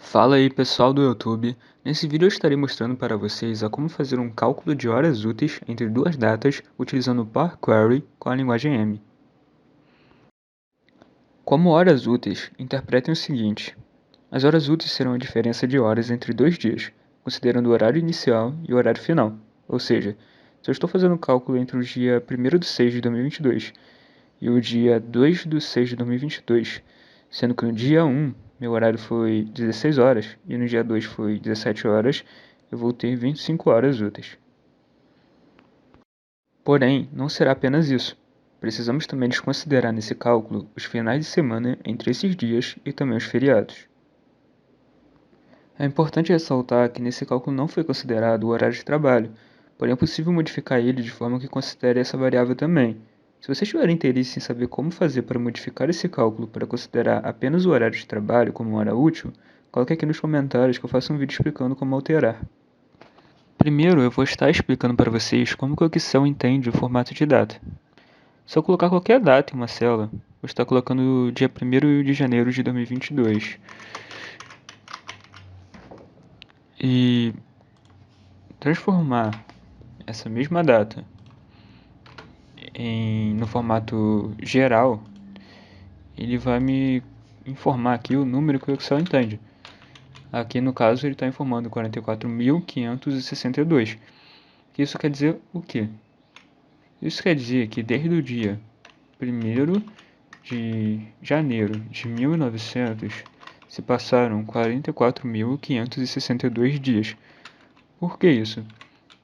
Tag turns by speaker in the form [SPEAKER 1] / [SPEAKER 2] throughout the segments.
[SPEAKER 1] Fala aí pessoal do YouTube, nesse vídeo eu estarei mostrando para vocês a como fazer um cálculo de horas úteis entre duas datas utilizando o Power Query com a linguagem M. Como horas úteis, interpretem o seguinte: as horas úteis serão a diferença de horas entre dois dias, considerando o horário inicial e o horário final, ou seja, se eu estou fazendo um cálculo entre o dia 1º de 6 de 2022 e o dia 2 de 6 de 2022, sendo que no dia 1 meu horário foi 16 horas e no dia 2 foi 17 horas, eu vou ter 25 horas úteis. Porém, não será apenas isso. Precisamos também desconsiderar nesse cálculo os finais de semana entre esses dias e também os feriados. É importante ressaltar que nesse cálculo não foi considerado o horário de trabalho, porém é possível modificar ele de forma que considere essa variável também. Se você tiver interesse em saber como fazer para modificar esse cálculo para considerar apenas o horário de trabalho como hora útil, coloque aqui nos comentários que eu faço um vídeo explicando como alterar. Primeiro eu vou estar explicando para vocês como que o Excel entende o formato de data. Se eu colocar qualquer data em uma célula, vou estar colocando o dia 1º de janeiro de 2022. E transformar essa mesma data no formato geral, ele vai me informar aqui o número que o Excel entende. Aqui no caso ele está informando 44.562. Isso quer dizer o quê? Isso quer dizer que desde o dia 1º de janeiro de 1900 se passaram 44.562 dias. Por que isso?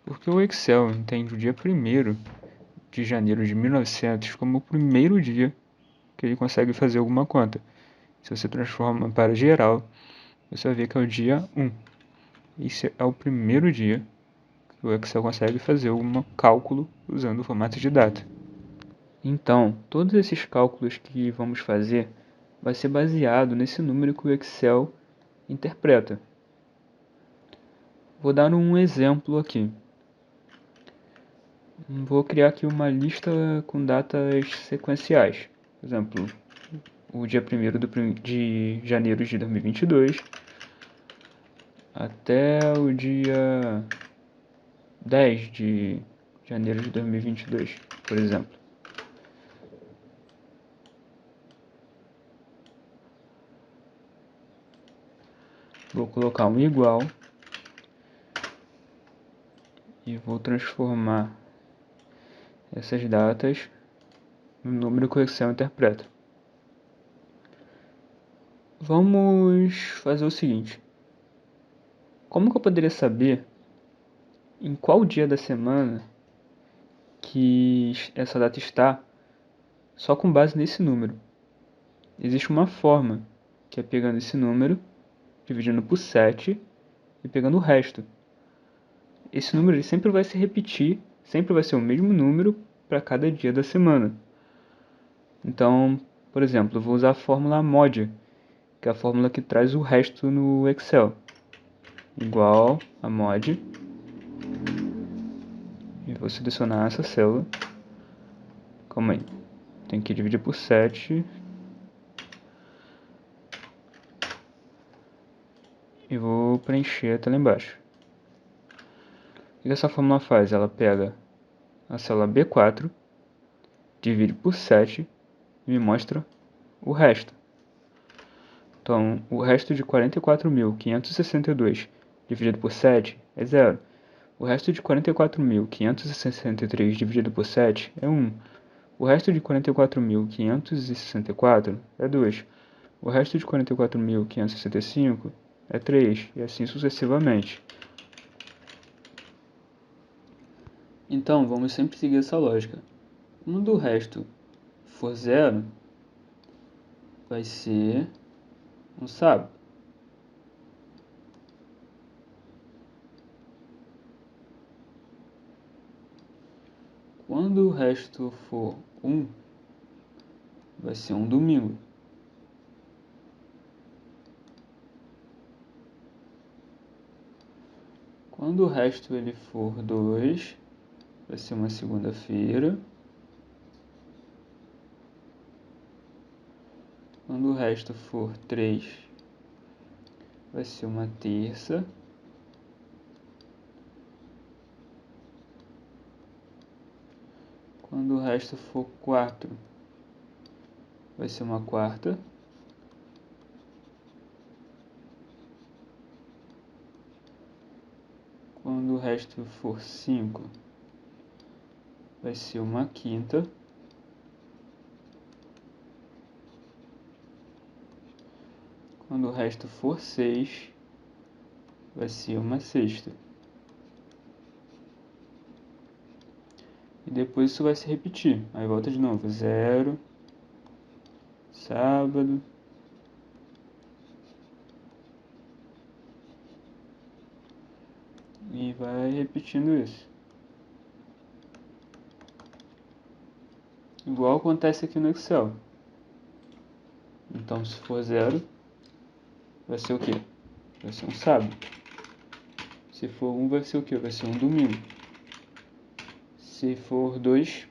[SPEAKER 1] Porque o Excel entende o dia 1º de janeiro de 1900 como o primeiro dia que ele consegue fazer alguma conta. Se você transforma para geral, você vai ver que é o dia 1. Esse é o primeiro dia que o Excel consegue fazer algum cálculo usando o formato de data. Então, todos esses cálculos que vamos fazer vai ser baseado nesse número que o Excel interpreta. Vou dar um exemplo aqui. Vou criar aqui uma lista com datas sequenciais. Por exemplo, o dia 1º de janeiro de 2022 até o dia 10 de janeiro de 2022, por exemplo. Vou colocar um igual e vou transformar essas datas no número que o Excel interpreta. Vamos fazer o seguinte: como que eu poderia saber em qual dia da semana que essa data está só com base nesse número? Existe uma forma, que é pegando esse número, dividindo por 7 e pegando o resto. Esse número ele sempre vai se repetir, sempre vai ser o mesmo número para cada dia da semana. Então, por exemplo, eu vou usar a fórmula MOD, que é a fórmula que traz o resto no Excel. Igual a MOD. E vou selecionar essa célula. Calma aí. Tem que dividir por 7. E vou preencher até lá embaixo. O que essa fórmula faz? Ela pega a célula B4, divide por 7 e me mostra o resto. Então, o resto de 44.562 dividido por 7 é 0. O resto de 44.563 dividido por 7 é 1. O resto de 44.564 é 2. O resto de 44.565 é 3, e assim sucessivamente. Então, vamos sempre seguir essa lógica. Quando o resto for 0, vai ser um sábado. Quando o resto for 1, vai ser um domingo. Quando o resto ele for 2, vai ser uma segunda-feira. Quando o resto for 3, vai ser uma terça. Quando o resto for 4, vai ser uma quarta. Quando o resto for 5, vai ser uma quinta. Quando o resto for 6, vai ser uma sexta. E depois isso vai se repetir. Aí volta de novo. 0, sábado. E vai repetindo isso. Igual acontece aqui no Excel. Então se for 0, vai ser o quê? Vai ser um sábado. Se for 1, vai ser o quê? Vai ser um domingo. Se for 2,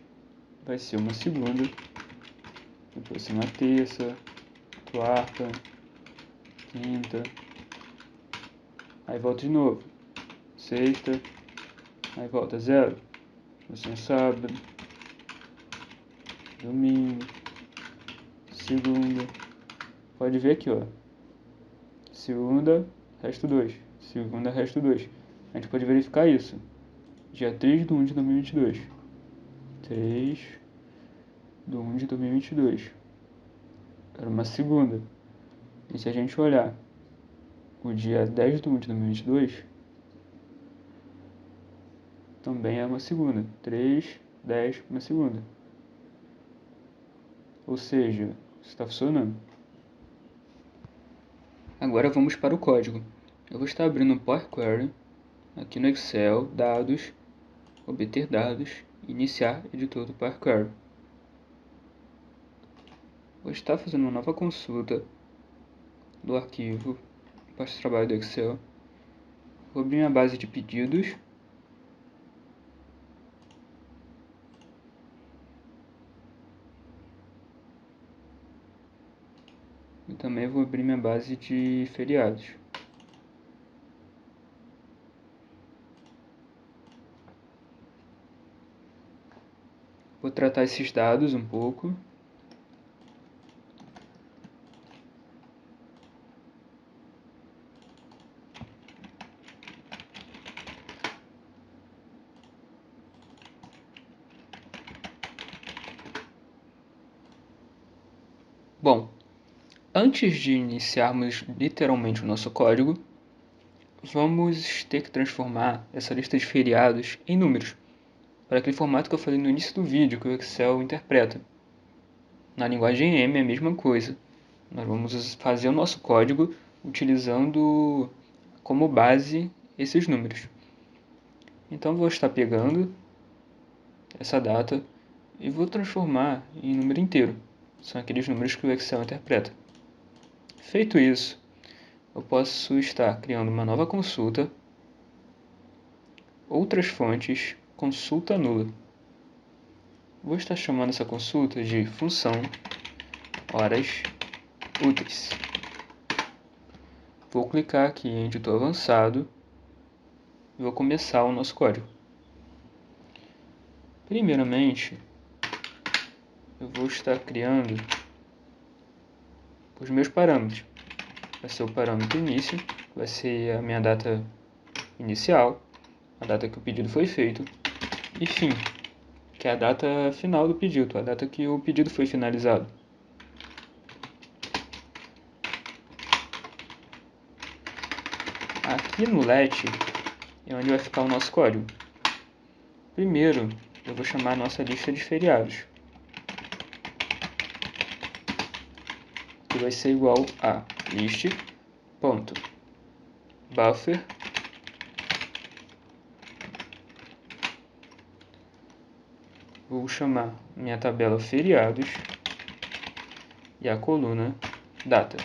[SPEAKER 1] vai ser uma segunda. Depois vai ser uma terça, quarta, quinta. Aí volta de novo. Sexta. Aí volta 0. Vai ser um sábado. Domingo. Segunda. Pode ver aqui, ó. Segunda, resto 2. Segunda, resto 2. A gente pode verificar isso. Dia 3/1 de 2022. 3/1 de 2022. Era uma segunda. E se a gente olhar o dia 10/1 de 2022, também é uma segunda. 3, 10, uma segunda. Ou seja, isso está funcionando. Agora vamos para o código. Eu vou estar abrindo um Power Query aqui no Excel, dados, obter dados, iniciar editor do Power Query. Vou estar fazendo uma nova consulta do arquivo pasta de trabalho do Excel. Vou abrir minha base de pedidos. E também vou abrir minha base de feriados. Vou tratar esses dados um pouco. Bom, antes de iniciarmos literalmente o nosso código, vamos ter que transformar essa lista de feriados em números, para aquele formato que eu falei no início do vídeo, que o Excel interpreta. Na linguagem M é a mesma coisa. Nós vamos fazer o nosso código utilizando como base esses números. Então vou estar pegando essa data e vou transformar em número inteiro. São aqueles números que o Excel interpreta. Feito isso, eu posso estar criando uma nova consulta, outras fontes, consulta nula. Vou estar chamando essa consulta de função horas úteis. Vou clicar aqui em editor avançado e vou começar o nosso código. Primeiramente, eu vou estar criando os meus parâmetros. Vai ser o parâmetro início, vai ser a minha data inicial, a data que o pedido foi feito, e fim, que é a data final do pedido, a data que o pedido foi finalizado. Aqui no let é onde vai ficar o nosso código. Primeiro, eu vou chamar a nossa lista de feriados, que vai ser igual a list.buffer vou chamar minha tabela feriados e a coluna data.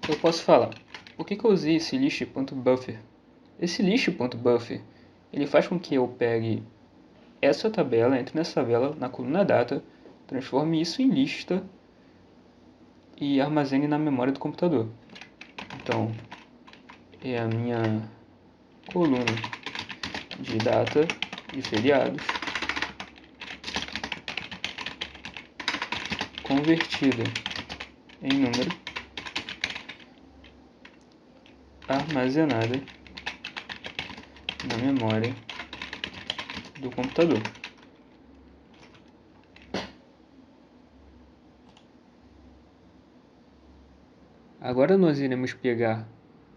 [SPEAKER 1] Eu posso falar, por que eu usei esse list.buffer? Esse list.buffer ele faz com que eu pegue essa tabela, entre nessa tabela, na coluna data, transforme isso em lista e armazene na memória do computador. Então, é a minha coluna de data e feriados convertida em número, armazenada na memória do computador. Agora nós iremos pegar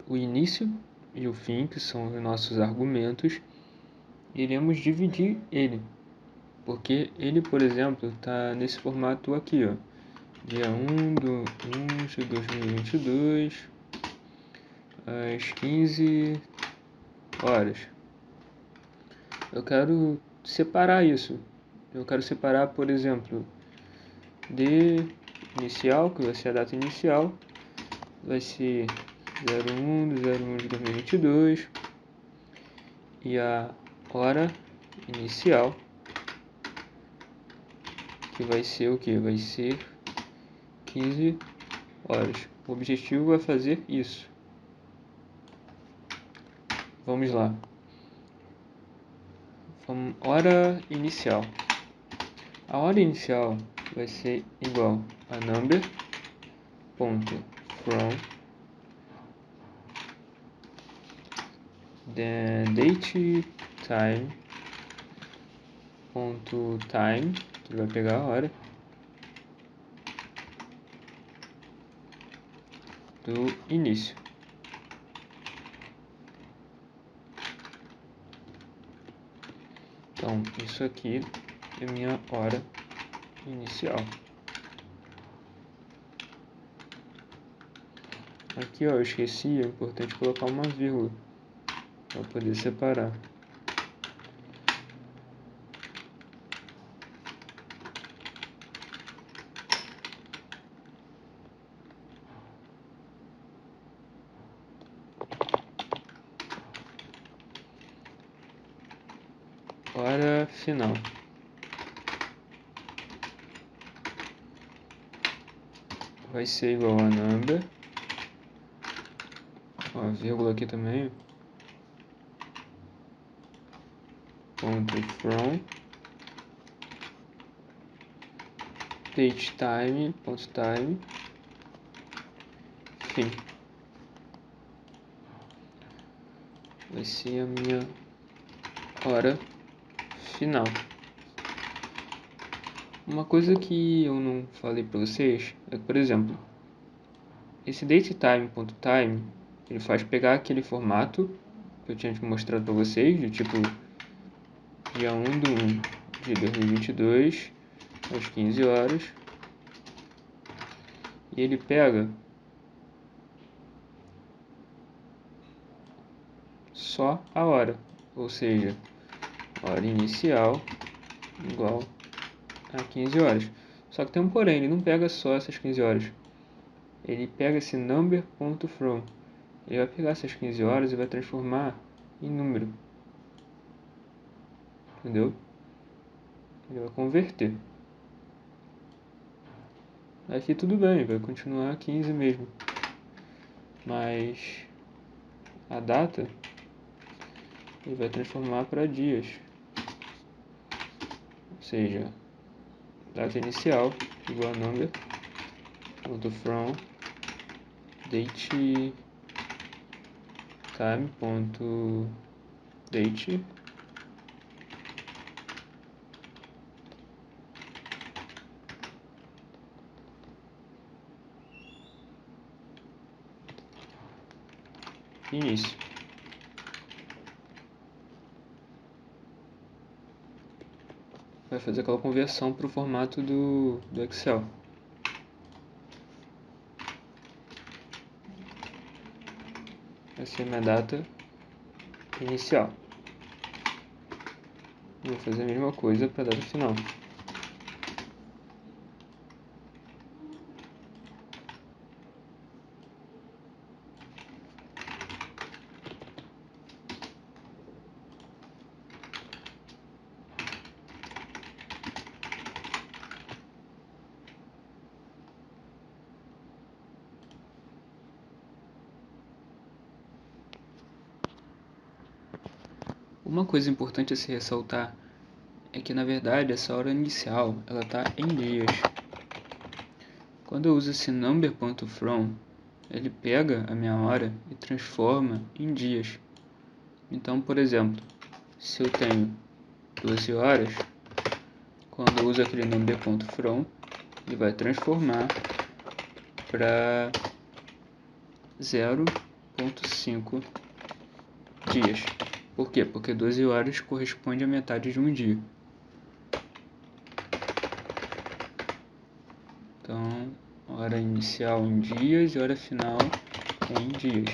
[SPEAKER 1] o início e o fim, que são os nossos argumentos, e iremos dividir ele, porque ele, por exemplo, está nesse formato aqui, ó, dia 1 de 1 de 2022, às 15 horas. Eu quero separar isso. Eu quero separar, por exemplo, de inicial, que vai ser a data inicial, vai ser 01 de 01 de 2022, e a hora inicial, que vai ser o que? Vai ser 15 horas. O objetivo é fazer isso. Vamos lá. Hora inicial. A hora inicial vai ser igual a number.from the date time, que vai pegar a hora, do início. Então, isso aqui é minha hora inicial. Aqui, ó, eu esqueci, é importante colocar uma vírgula para poder separar. Hora final. Vai ser igual a number. Ó, a vírgula aqui também. Ponto from date time, ponto time, fim. Vai ser a minha hora final. Uma coisa que eu não falei para vocês é que, por exemplo, esse datetime.time, ele faz pegar aquele formato que eu tinha mostrado para vocês, de tipo dia 1 de 1 de 2022, às 15 horas, e ele pega só a hora, ou seja, hora inicial igual a 15 horas. Só que tem um porém, ele não pega só essas 15 horas. Ele pega esse number.from. Ele vai pegar essas 15 horas e vai transformar em número. Entendeu? Ele vai converter. Aqui tudo bem, vai continuar 15 mesmo. Mas a data ele vai transformar para dias. Ou seja, data inicial igual a number.from date time.date início. Vai fazer aquela conversão para o formato do Excel. Vai ser minha data inicial. Vou fazer a mesma coisa para a data final. Uma coisa importante a se ressaltar é que, na verdade, essa hora inicial ela está em dias. Quando eu uso esse number.from, ele pega a minha hora e transforma em dias. Então, por exemplo, se eu tenho 12 horas, quando eu uso aquele number.from, ele vai transformar para 0,5 dias. Por quê? Porque 12 horas corresponde à metade de um dia. Então, hora inicial em dias e hora final em dias.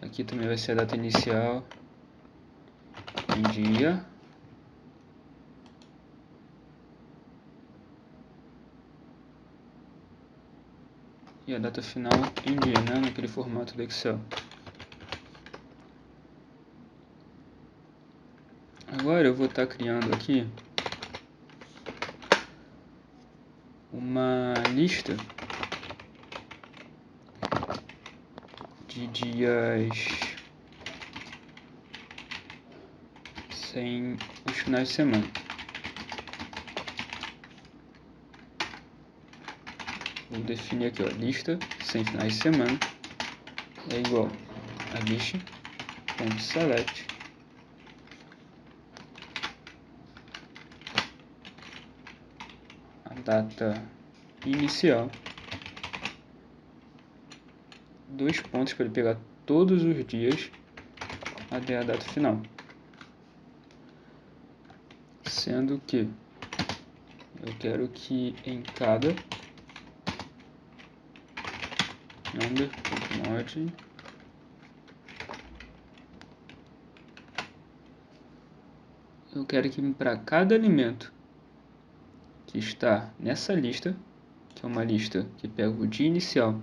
[SPEAKER 1] Aqui também vai ser a data inicial em dia. E a data final em dia, né? Naquele formato do Excel. Agora eu vou estar criando aqui uma lista de dias sem os finais de semana. Vou definir aqui, ó, lista sem finais de semana é igual a list.select a data inicial, dois pontos para ele pegar todos os dias até a data final, sendo que eu quero que em cada number.mod eu quero que para cada elemento que está nessa lista, que é uma lista que pega o dia inicial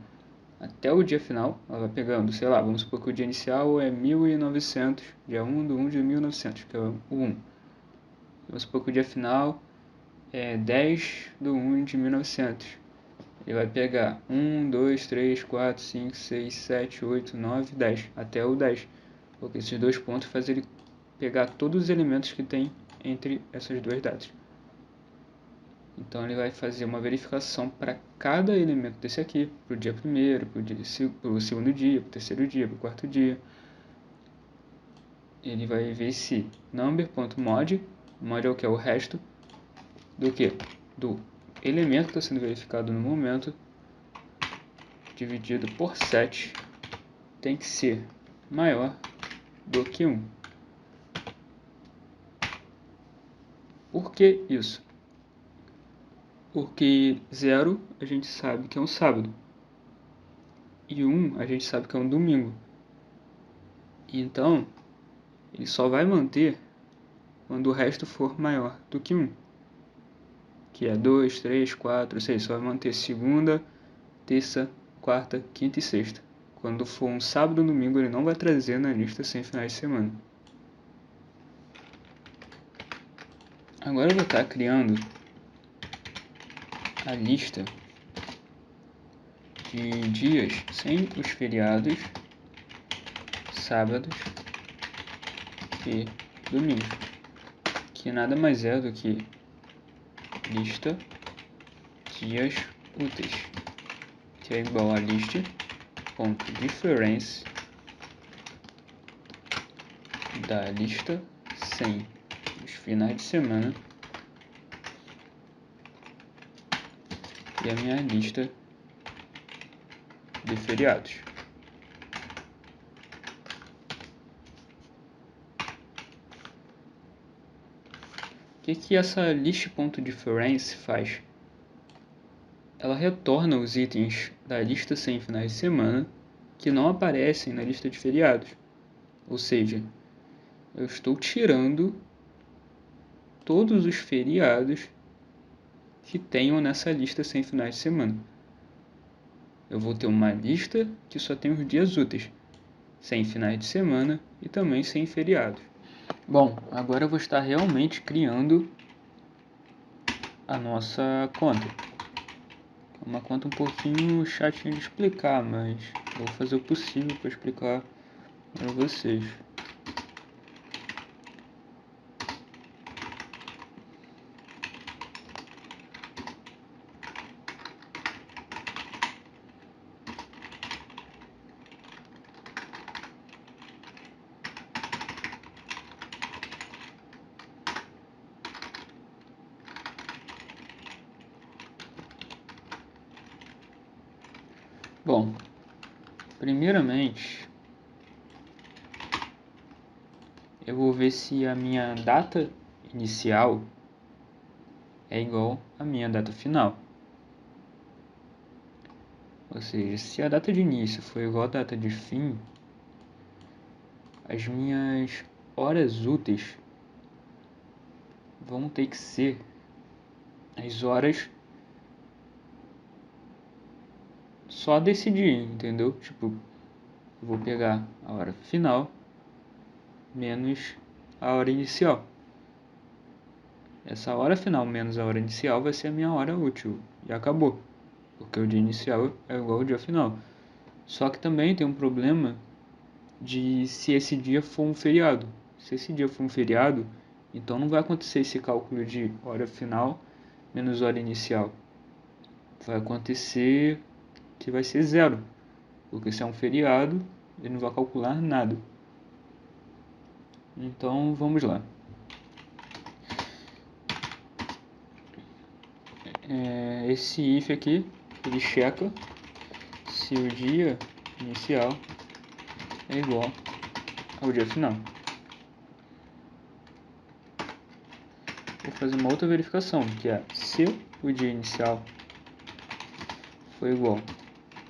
[SPEAKER 1] até o dia final, ela vai pegando, sei lá, vamos supor que o dia inicial é 1900, dia 1/1 de 1900, que é o 1. Vamos supor que o dia final é 10/1 de 1900. Ele vai pegar 1, 2, 3, 4, 5, 6, 7, 8, 9, 10, até o 10. Porque esses dois pontos fazem ele pegar todos os elementos que tem entre essas duas datas. Então ele vai fazer uma verificação para cada elemento desse aqui, para o dia primeiro, para o segundo dia, para o terceiro dia, para o quarto dia. Ele vai ver se number.mod, mod é o que é o resto, do que? Do elemento que está sendo verificado no momento, dividido por 7, tem que ser maior do que 1. Por que isso? Porque 0 a gente sabe que é um sábado. E 1 a gente sabe que é um domingo. Então, ele só vai manter quando o resto for maior do que 1. Que é 2, 3, 4, 6. Só vai manter segunda, terça, quarta, quinta e sexta. Quando for um sábado ou domingo, ele não vai trazer na lista sem finais de semana. Agora eu vou estar criando a lista de dias sem os feriados, sábados e domingos, que nada mais é do que lista dias úteis, que é igual a list.difference da lista sem os finais de semana e a minha lista de feriados. O que essa list.difference faz? Ela retorna os itens da lista sem finais de semana que não aparecem na lista de feriados. Ou seja, eu estou tirando todos os feriados que tenham nessa lista sem finais de semana. Eu vou ter uma lista que só tem os dias úteis, sem finais de semana e também sem feriados. Bom, agora eu vou estar realmente criando a nossa conta. É uma conta um pouquinho chatinha de explicar, mas vou fazer o possível para explicar para vocês. Bom, primeiramente eu vou ver se a minha data inicial é igual à minha data final. Ou seja, se a data de início for igual à data de fim, as minhas horas úteis vão ter que ser as horas só desse dia, entendeu? Tipo, eu vou pegar a hora final menos a hora inicial. Essa hora final menos a hora inicial vai ser a minha hora útil. E acabou. Porque o dia inicial é igual ao dia final. Só que também tem um problema de se esse dia for um feriado. Se esse dia for um feriado, então não vai acontecer esse cálculo de hora final menos hora inicial. Vai acontecer que vai ser zero. Porque se é um feriado, ele não vai calcular nada. Então vamos lá. Esse if aqui, ele checa se o dia inicial é igual ao dia final. Vou fazer uma outra verificação, que é se o dia inicial for igual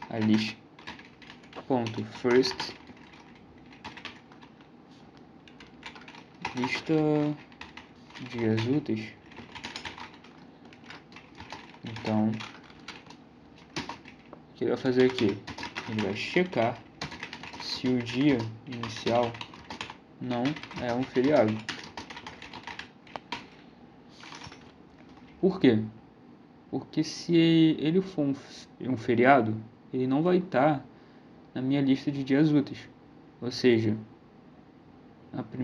[SPEAKER 1] a list.first, lista dias úteis, então o que ele vai fazer aqui? Ele vai checar se o dia inicial não é um feriado. Por quê? Porque se ele for um feriado, ele não vai estar na minha lista de dias úteis. Ou seja,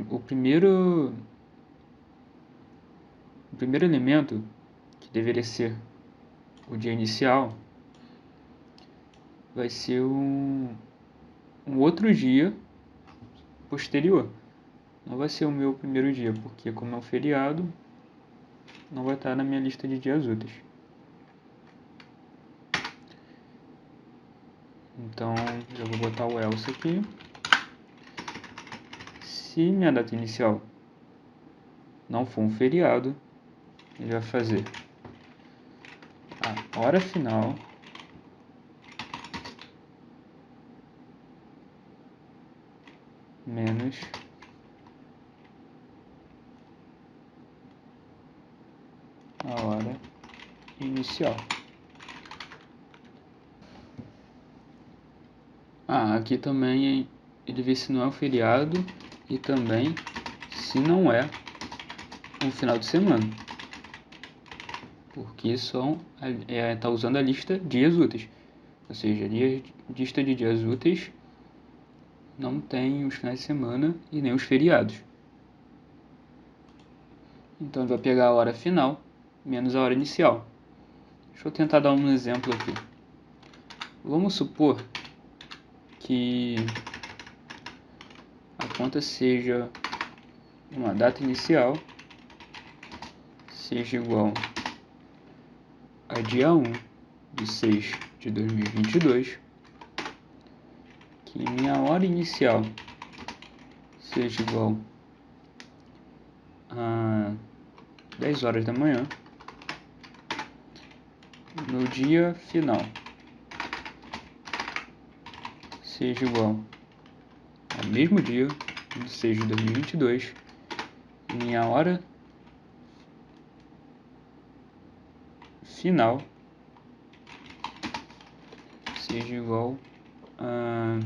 [SPEAKER 1] o primeiro elemento, que deveria ser o dia inicial, vai ser um outro dia posterior. Não vai ser o meu primeiro dia, porque como é um feriado, não vai estar na minha lista de dias úteis. Então, eu vou botar o else aqui. Se minha data inicial não for um feriado, ele vai fazer a hora final menos a hora inicial. Aqui também ele vê se não é um feriado e também se não é um final de semana, porque está usando a lista dias úteis, ou seja, a lista de dias úteis não tem os finais de semana e nem os feriados. Então ele vai pegar a hora final menos a hora inicial. Deixa eu tentar dar um exemplo aqui. Vamos supor que a conta seja uma data inicial seja igual a dia 1 de 6 de 2022, que minha hora inicial seja igual a 10 horas da manhã, no dia final seja igual ao mesmo dia de 6 de 2022, minha hora final seja igual a,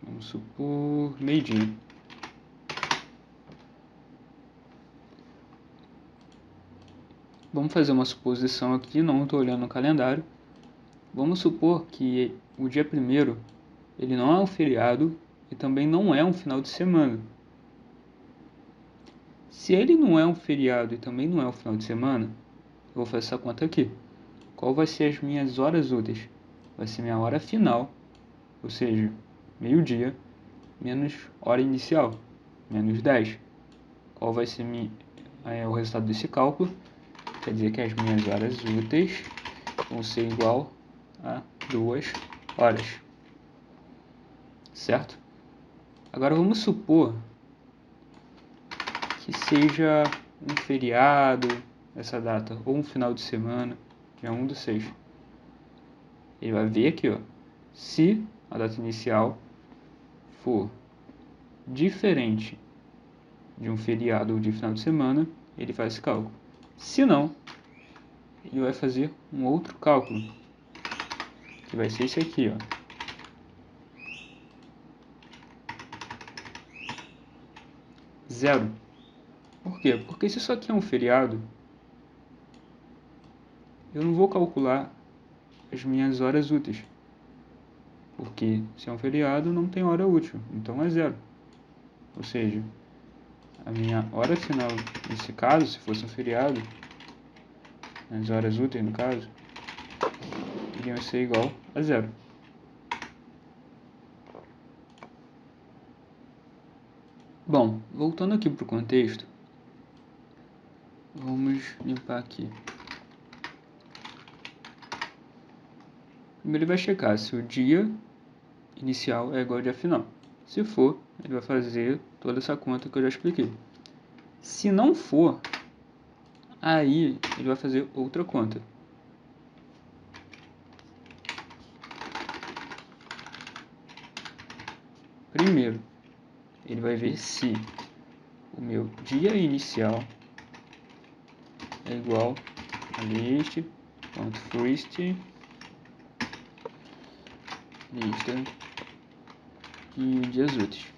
[SPEAKER 1] vamos supor, meio-dia. Vamos fazer uma suposição aqui, não estou olhando no calendário. Vamos supor que o dia 1º ele não é um feriado e também não é um final de semana. Se ele não é um feriado e também não é um final de semana, eu vou fazer essa conta aqui. Qual vai ser as minhas horas úteis? Vai ser minha hora final, ou seja, meio-dia, menos hora inicial, menos 10. Qual vai ser o resultado desse cálculo? Quer dizer que as minhas horas úteis vão ser igual a 2 horas. Certo? Agora vamos supor que seja um feriado essa data, ou um final de semana, dia 1 do 6. Ele vai ver aqui, ó, se a data inicial for diferente de um feriado ou de final de semana, ele faz esse cálculo. Se não, ele vai fazer um outro cálculo, que vai ser esse aqui, ó. Zero. Por quê? Porque se isso aqui é um feriado, eu não vou calcular as minhas horas úteis. Porque se é um feriado, não tem hora útil, então é zero. Ou seja, a minha hora final, nesse caso, se fosse um feriado, as horas úteis no caso, iriam ser igual a zero. Bom, voltando aqui para o contexto, vamos limpar aqui. Primeiro ele vai checar se o dia inicial é igual ao dia final. Se for, ele vai fazer toda essa conta que eu já expliquei. Se não for, aí ele vai fazer outra conta. Primeiro, ele vai ver se o meu dia inicial é igual a list.first lista de dias úteis.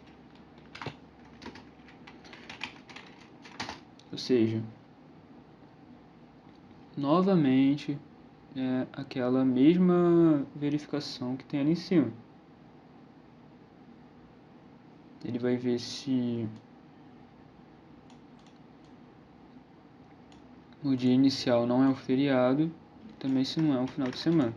[SPEAKER 1] Ou seja, novamente é aquela mesma verificação que tem ali em cima. Ele vai ver se o dia inicial não é um feriado, também se não é um final de semana.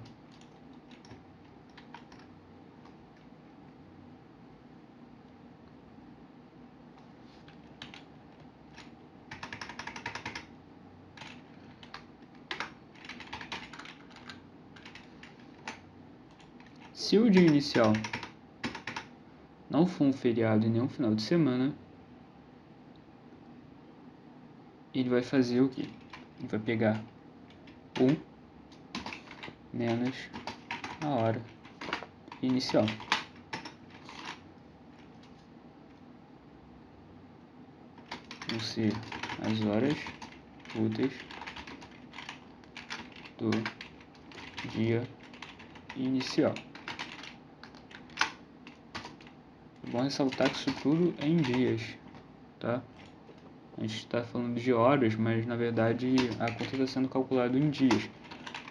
[SPEAKER 1] Se o dia inicial não for um feriado e nem um final de semana, ele vai fazer o quê? Ele vai pegar 1 menos a hora inicial. Vão ser as horas úteis do dia inicial. É bom ressaltar que isso tudo é em dias, tá? A gente está falando de horas, mas na verdade a conta está sendo calculada em dias.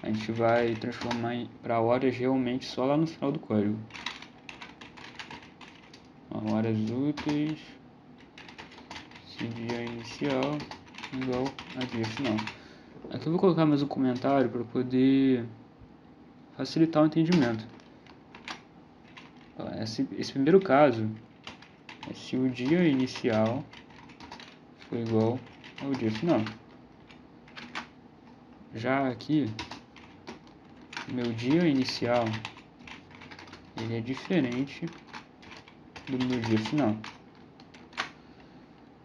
[SPEAKER 1] A gente vai transformar para horas realmente só lá no final do código. Horas úteis, se dia inicial igual a dia final. Aqui eu vou colocar mais um comentário para poder facilitar o entendimento. Esse primeiro caso é se o dia inicial for igual ao dia final. Já aqui, meu dia inicial ele é diferente do meu dia final.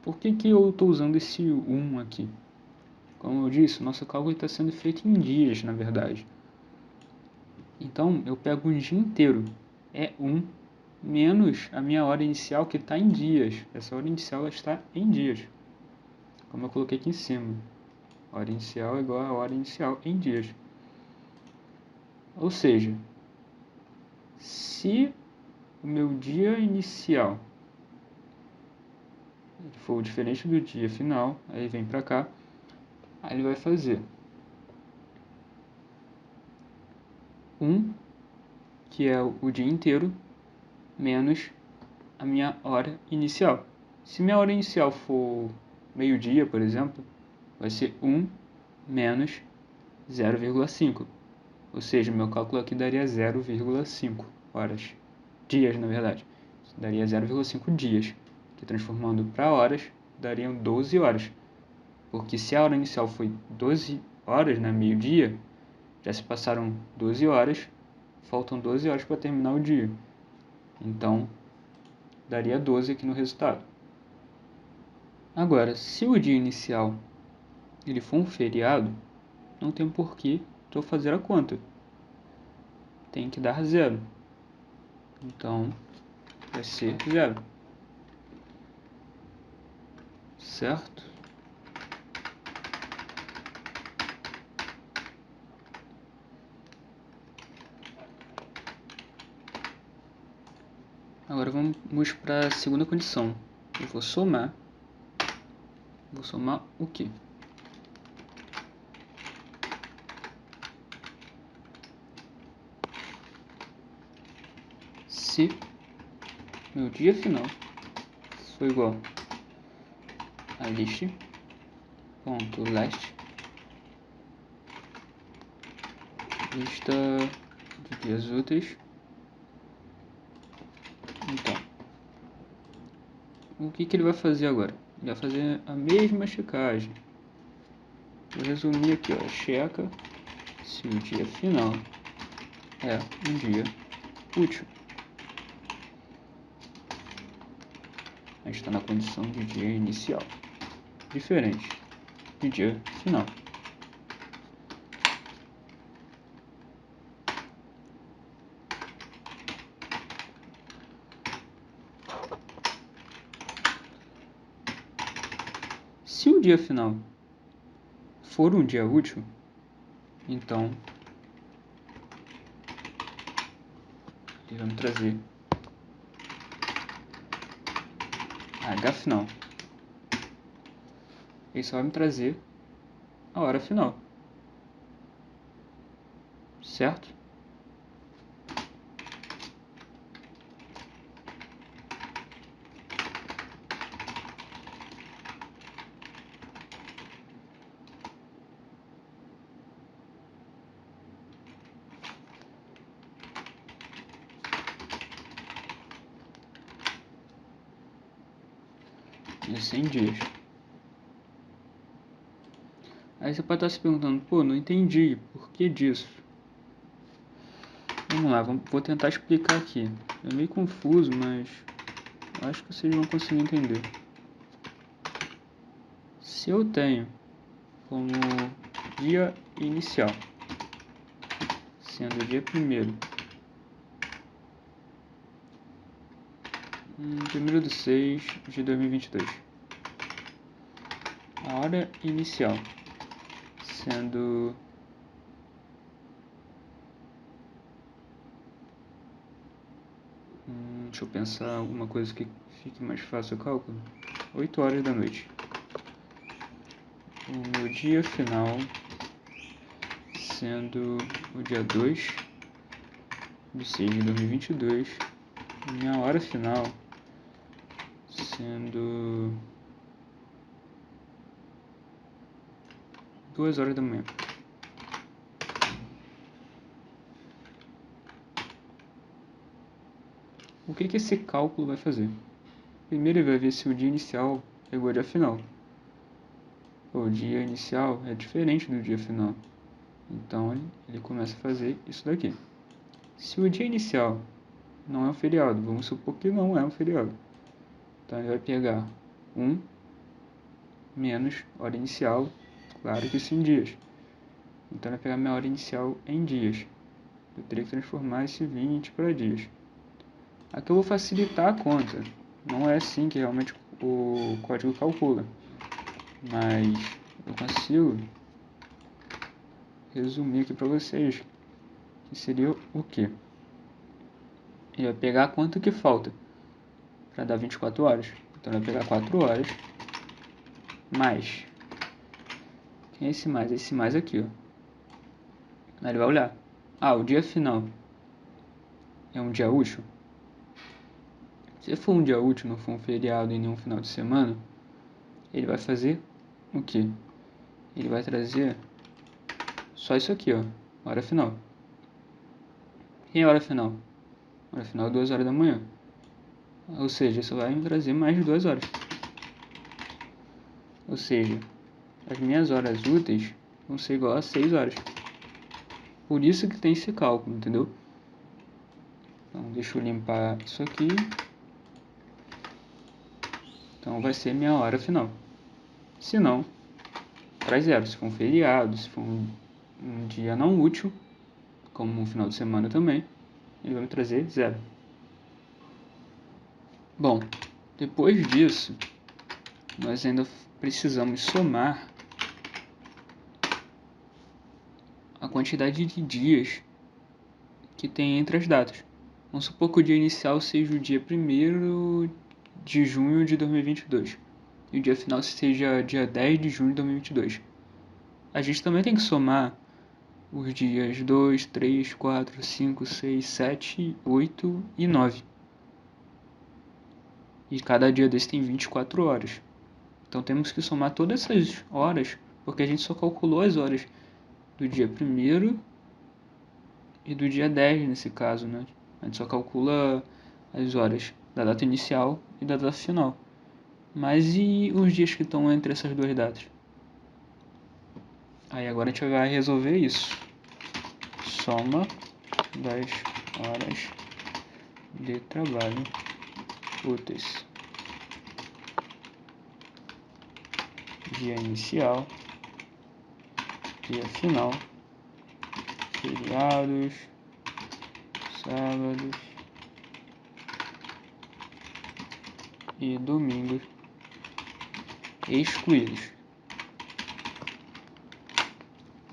[SPEAKER 1] Por que eu estou usando esse 1 aqui? Como eu disse, o nosso cálculo está sendo feito em dias, na verdade. Então, eu pego um dia inteiro. É 1 menos a minha hora inicial, que está em dias. Essa hora inicial ela está em dias. Como eu coloquei aqui em cima. Hora inicial é igual a hora inicial em dias. Ou seja, se o meu dia inicial for diferente do dia final, aí vem para cá, aí ele vai fazer 1, que é o dia inteiro, menos a minha hora inicial. Se minha hora inicial for meio-dia, por exemplo, vai ser 1 menos 0,5. Ou seja, meu cálculo aqui daria 0,5 horas. Dias, na verdade. Daria 0,5 dias. Que transformando para horas, dariam 12 horas. Porque se a hora inicial foi 12 horas, né, meio-dia, já se passaram 12 horas, faltam 12 horas para terminar o dia. Então, daria 12 aqui no resultado. Agora, se o dia inicial ele for um feriado, não tem porquê eu fazer a conta. Tem que dar 0. Então, vai ser 0. Certo? Agora vamos para a segunda condição. Eu vou somar. Vou somar o quê? Se meu dia final for igual a list.last, lista de dias úteis. Então, o que ele vai fazer agora? Ele vai fazer a mesma checagem. Vou resumir aqui, ó. Checa se o dia final é um dia útil. A gente está na condição de dia inicial, diferente de dia final. Se o dia final for um dia útil, então ele vai me trazer a H final. Ele só vai me trazer a hora final. Certo? De 100 dias. Aí você pode estar se perguntando, pô, não entendi, por que disso? Vamos lá, vou tentar explicar aqui. É meio confuso, mas eu acho que vocês vão conseguir entender. Se eu tenho como dia inicial, sendo o dia 1º, 1º de 2022, a hora inicial sendo deixa eu pensar alguma coisa que fique mais fácil o cálculo. 8 horas da noite. O meu dia final sendo o dia 2 de 6 de 2022. Minha hora final sendo 2 horas da manhã. O que esse cálculo vai fazer? Primeiro ele vai ver se o dia inicial é igual ao dia final. O dia inicial é diferente do dia final. Então ele começa a fazer isso daqui. Se o dia inicial não é um feriado, vamos supor que não é um feriado. Então ele vai pegar 1 menos hora inicial, claro que isso em dias. Então ele vai pegar minha hora inicial em dias. Eu teria que transformar esse 20 para dias. Aqui eu vou facilitar a conta. Não é assim que realmente o código calcula. Mas eu consigo resumir aqui para vocês. Que seria o quê? Ele vai pegar quanto que falta para dar 24 horas. Então ele vai pegar 4 horas mais. Quem é esse mais? Esse mais aqui, ó. Aí ele vai olhar. Ah, o dia final é um dia útil? Se for um dia útil, não for um feriado e nenhum final de semana, ele vai fazer o quê? Ele vai trazer só isso aqui, ó, hora final. E a hora final? Hora final 2 horas da manhã. Ou seja, isso vai me trazer mais de 2 horas. Ou seja, as minhas horas úteis vão ser igual a 6 horas. Por isso que tem esse cálculo, entendeu? Então, deixa eu limpar isso aqui. Então, vai ser minha hora final. Se não, traz zero. Se for um feriado, se for um dia não útil, como um final de semana também, ele vai me trazer zero. Bom, depois disso, nós ainda precisamos somar a quantidade de dias que tem entre as datas. Vamos supor que o dia inicial seja o dia 1º de junho de 2022 e o dia final seja dia 10 de junho de 2022. A gente também tem que somar os dias 2, 3, 4, 5, 6, 7, 8 e 9. E cada dia desse tem 24 horas. Então temos que somar todas essas horas, porque a gente só calculou as horas do dia 1º e do dia 10 nesse caso, né? A gente só calcula as horas da data inicial e da data final. Mas e os dias que estão entre essas duas datas? Aí agora a gente vai resolver isso. Soma das horas de trabalho úteis. Dia inicial, dia final, feriados, sábados e domingos excluídos.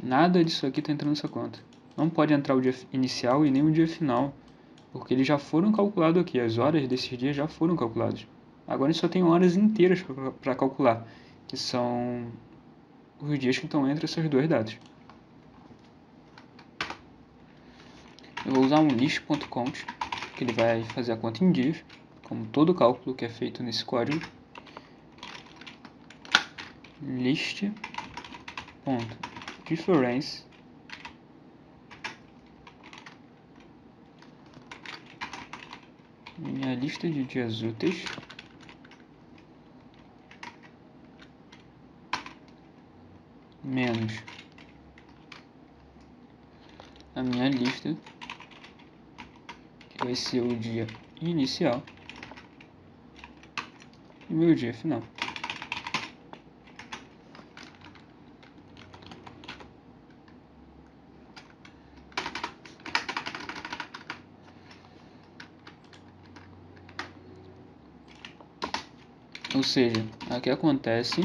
[SPEAKER 1] Nada disso aqui está entrando nessa conta. Não pode entrar o dia inicial e nem o dia final, porque eles já foram calculados aqui. As horas desses dias já foram calculadas. Agora a gente só tem horas inteiras para calcular, que são os dias que estão entre essas duas datas. Eu vou usar um list.count, que ele vai fazer a conta em dias, como todo cálculo que é feito nesse código. List.difference minha lista de dias úteis menos a minha lista, que vai ser o dia inicial e meu dia final. Ou seja, aqui acontece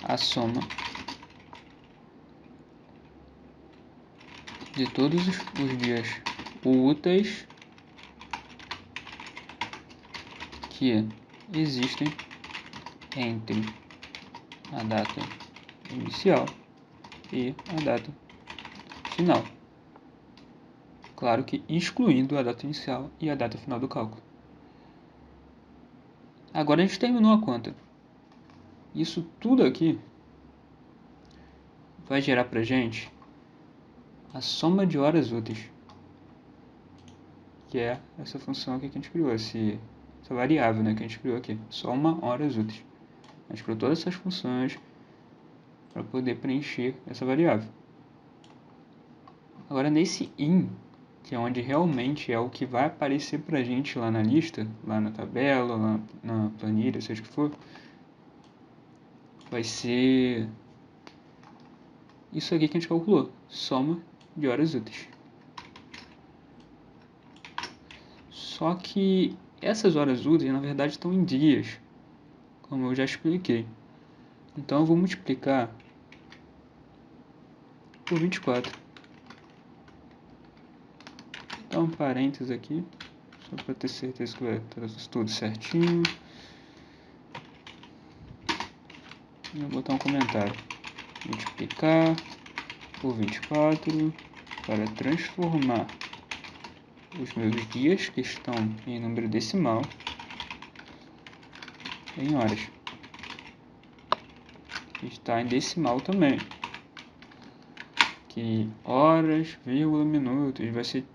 [SPEAKER 1] a soma de todos os dias úteis que existem entre a data inicial e a data final. Claro que excluindo a data inicial e a data final do cálculo. Agora a gente terminou a conta. Isso tudo aqui vai gerar pra gente a soma de horas úteis, que é essa função aqui que a gente criou, essa variável, né, que a gente criou aqui, soma horas úteis. A gente criou todas essas funções para poder preencher essa variável. Agora nesse in, que é onde realmente é o que vai aparecer pra gente lá na lista, lá na tabela, lá na planilha, seja o que for, vai ser isso aqui que a gente calculou, soma de horas úteis. Só que essas horas úteis, na verdade, estão em dias, como eu já expliquei. Então eu vou multiplicar por 24. Vou dar um parênteses aqui, só para ter certeza que vai estar tudo certinho. E vou botar um comentário. Multiplicar por 24 para transformar os meus dias, que estão em número decimal, em horas. Está em decimal também, que horas, vírgula, minutos, vai ser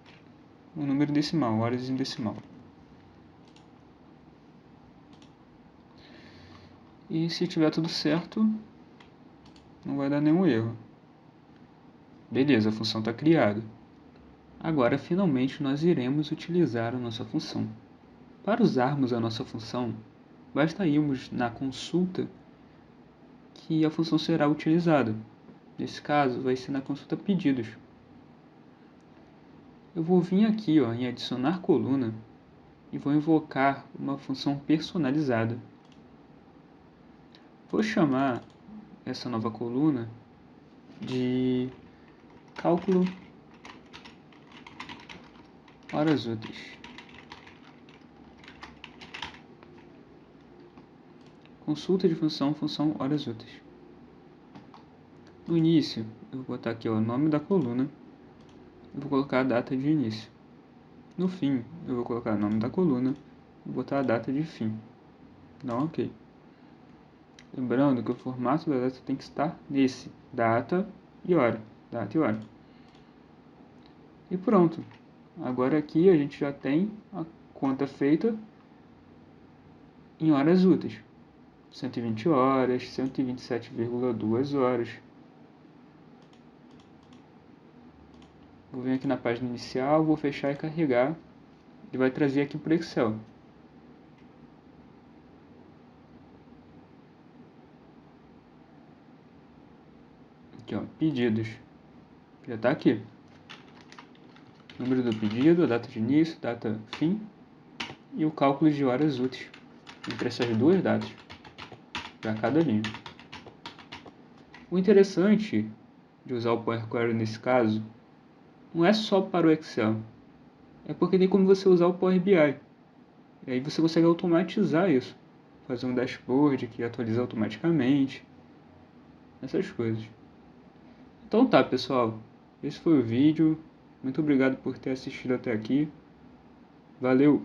[SPEAKER 1] um número decimal, horas em decimal. E se tiver tudo certo, não vai dar nenhum erro. Beleza, a função está criada. Agora, finalmente, nós iremos utilizar a nossa função. Para usarmos a nossa função, basta irmos na consulta que a função será utilizada. Nesse caso, vai ser na consulta pedidos. Eu vou vir aqui em adicionar coluna e vou invocar uma função personalizada. Vou chamar essa nova coluna de cálculo horas úteis. Consulta de função horas úteis. No início, eu vou botar aqui o nome da coluna. Eu vou colocar a data de início. No fim, eu vou colocar o nome da coluna e botar a data de fim. Dá um OK. Lembrando que o formato da data tem que estar nesse, data e hora. Data e hora. E pronto. Agora aqui a gente já tem a conta feita em horas úteis. 120 horas, 127,2 horas. Vou vir aqui na página inicial, vou fechar e carregar. Ele vai trazer aqui para o Excel. Aqui, pedidos. Já está aqui. Número do pedido, a data de início, data fim e o cálculo de horas úteis entre essas duas datas para cada linha. O interessante de usar o Power Query nesse caso não é só para o Excel, é porque tem como você usar o Power BI. E aí você consegue automatizar isso, fazer um dashboard que atualiza automaticamente, essas coisas. Então tá, pessoal, esse foi o vídeo. Muito obrigado por ter assistido até aqui. Valeu!